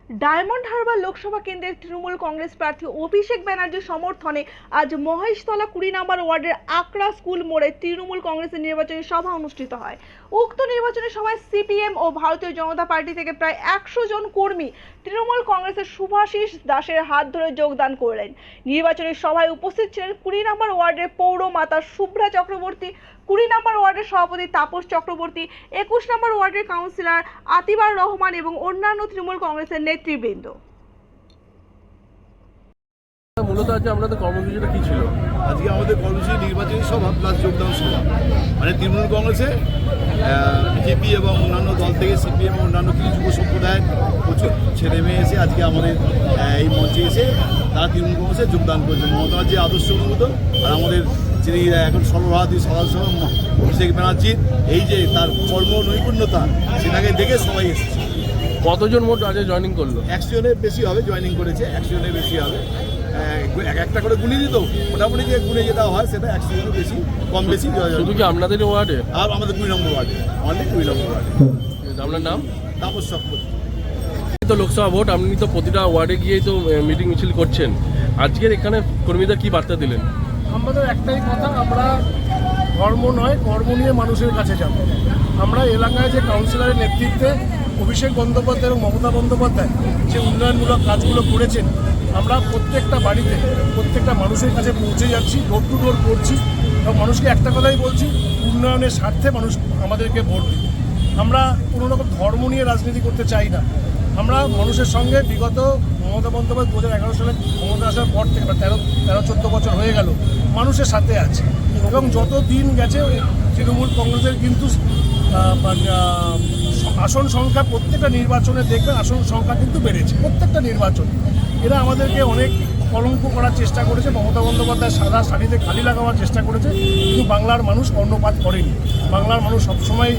Diamond Harbour Lok Sabha কেন্দ্রের তৃণমূল কংগ্রেস প্রার্থী অভিষেক ব্যানার্জির সমর্থনে আজ মহেশতলা 20 নম্বর ওয়ার্ডের আকরা স্কুল মোড়ে তৃণমূল কংগ্রেসের নির্বাচনী সভা অনুষ্ঠিত হয়। উক্ত নির্বাচনী সভায় সিপিএম ও ভারতীয় জনতা পার্টি থেকে প্রায় 100 জন কর্মী তৃণমূল কংগ্রেসের শুভাশিস দাসের হাত ধরে যোগদান করলেন। নির্বাচনী সভায় উপস্থিত ছিলেন 20 নম্বর ওয়ার্ডের পৌরমাতা শুভ্রা চক্রবর্তী, 20 নম্বর ওয়ার্ডের সভাপতি তাপস চক্রবর্তী, 21 নম্বর ওয়ার্ডের কাউন্সিলর আতিবার রহমান এবং অন্যান্য তৃণমূল কংগ্রেসের নেতৃবৃন্দ। মূলত আজকে আপনাদের কর্মসূচিটা কি ছিল? আজকে আমাদের কর্মসূচি নির্বাচনী সভা প্লাস যোগদান সভা, মানে তৃণমূল কংগ্রেসে বিজেপি এবং অন্যান্য দল থেকে সিপিএম এবং অন্যান্য কিছু যুব সম্প্রদায়ের প্রচুর ছেলে মেয়ে এসে আজকে আমাদের এই মঞ্চে এসে তারা তৃণমূল কংগ্রেসে যোগদান করেছে। মমতা যে আদর্শ অনুগত আর আমাদের যিনি এখন সর্বভারতীয় সদস্য অভিষেক ব্যানার্জির এই যে তার কর্ম নৈপুণ্যতা সেটাকে দেখে সবাই এসেছে। কতজন মোট আজকে জয়েনিং করলো? 100 জনের বেশি হবে, জয়েনিং করেছে 100 জনের বেশি হবে। একটা করে গুনে দিত, মোটামুটি যে গুনে যেটা হয় সেটা 100 জনের বেশি, কম বেশি। শুধু কি আপনাদের ওয়ার্ডে? আর আমাদের 2 নম্বর ওয়ার্ডে, অনলি 2 নম্বর ওয়ার্ডে। আপনার নাম? তাপস চক্রবর্তী। তো লোকসভা ভোট, আপনি তো প্রতিটা ওয়ার্ডে গিয়েই তো মিটিং মিছিল করছেন। আজকের এখানে কর্মীদের কি বার্তা দিলেন? আমাদের একটাই কথা, আমরা ধর্ম নয় কর্ম নিয়ে মানুষের কাছে যাব। আমরা এলাকায় যে কাউন্সিলরের নেতৃত্বে অভিষেক বন্দ্যোপাধ্যায় এবং মমতা বন্দ্যোপাধ্যায় যে উন্নয়নমূলক কাজগুলো করেছেন, আমরা প্রত্যেকটা বাড়িতে প্রত্যেকটা মানুষের কাছে পৌঁছে যাচ্ছি, ডোর টু ডোর করছি এবং মানুষকে একটা কথাই বলছি, উন্নয়নের স্বার্থে মানুষ আমাদেরকে ভোট দিন। আমরা কোনো রকম ধর্ম নিয়ে রাজনীতি করতে চাই না। আমরা মানুষের সঙ্গে বিগত মমতা বন্দ্যোপাধ্যায় 2011 সালে ক্ষমতা আসার পর থেকে 13-14 বছর হয়ে গেল মানুষের সাথে আছে এবং যত দিন গেছে তৃণমূল কংগ্রেসের কিন্তু আসন সংখ্যা প্রত্যেকটা নির্বাচনে দেখবেন আসন সংখ্যা কিন্তু বেড়েছে প্রত্যেকটা নির্বাচনে। এরা আমাদেরকে অনেক কলঙ্ক করার চেষ্টা করেছে, মমতা বন্দ্যোপাধ্যায় সাদা শাড়িতে খালি লাগাবার চেষ্টা করেছে, কিন্তু বাংলার মানুষ কর্ণপাত করেনি। বাংলার মানুষ সবসময়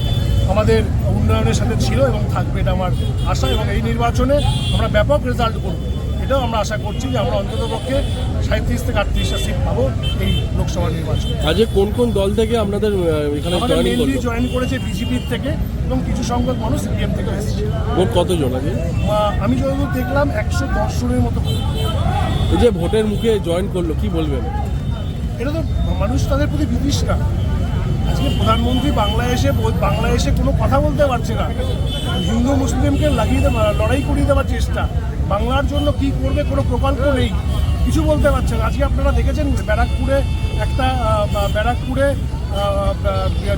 আমাদের উন্নয়নের সাথে ছিল এবং থাকবে, এটা আমার আশা। এবং এই নির্বাচনে আমরা ব্যাপক রেজাল্ট করব, এটাও আমরা আশা করছি যে আমরা অন্ততপক্ষে 37 থেকে 38টা সিট পাবো এই লোকসভা নির্বাচনে। আজকে কোন কোন দল থেকে আপনাদের এখানে জয়েন করেছে? বিজেপির থেকে এবং কিছু সংখ্যক মানুষ সিপিএম থেকে এসেছে। মোট কতজন আছে? আমি যতদূর দেখলাম 110 জনের মতো। এই যে ভোটের মুখে জয়েন করলো, কি বলবেন? এটা তো মানুষ তাদের প্রতি বিতৃষ্ণা। আজকে প্রধানমন্ত্রী বাংলায় এসে কোনো কথা বলতে পারছে না, হিন্দু মুসলিমকে লড়াই করিয়ে দেওয়ার চেষ্টা, বাংলার জন্য কি করবে কোনো প্রকল্প নেই, কিছু বলতে পারছে না। আজকে আপনারা দেখেছেন ব্যারাকপুরে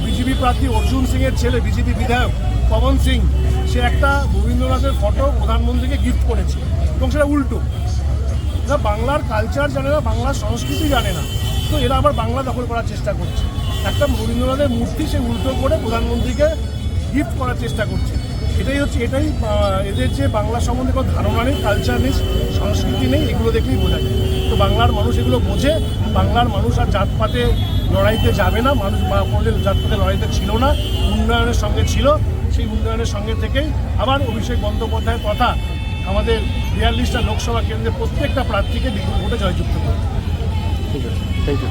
বিজেপি প্রার্থী অর্জুন সিংয়ের ছেলে বিজেপি বিধায়ক পবন সিং, সে একটা রবীন্দ্রনাথের ফটো প্রধানমন্ত্রীকে গিফট করেছে এবং সেটা উল্টো। এরা বাংলার কালচার জানে না, বাংলার সংস্কৃতি জানে না, তো এরা আবার বাংলা দখল করার চেষ্টা করছে। একটা রবীন্দ্রনাথের মূর্তি সে উল্টো করে প্রধানমন্ত্রীকে গিফট করার চেষ্টা করছে। এটাই এদের যে বাংলা সম্বন্ধে কোনো ধারণা নেই, কালচার নেই, সংস্কৃতি নেই, এগুলো দেখলেই বোঝা যায়। তো বাংলার মানুষ এগুলো বোঝে, বাংলার মানুষ আর জাতপাতে লড়াইতে যাবে না, মানুষ কোনোদিন জাতপাতে লড়াইতে ছিল না, উন্নয়নের সঙ্গে ছিল। সেই উন্নয়নের সঙ্গে থেকেই আবার অভিষেক বন্দ্যোপাধ্যায়ের কথা আমাদের 42টা লোকসভা কেন্দ্রে প্রত্যেকটা প্রার্থীকে বিপুল ভোটে জয়যুক্ত করবে। ঠিক আছে, থ্যাংক ইউ।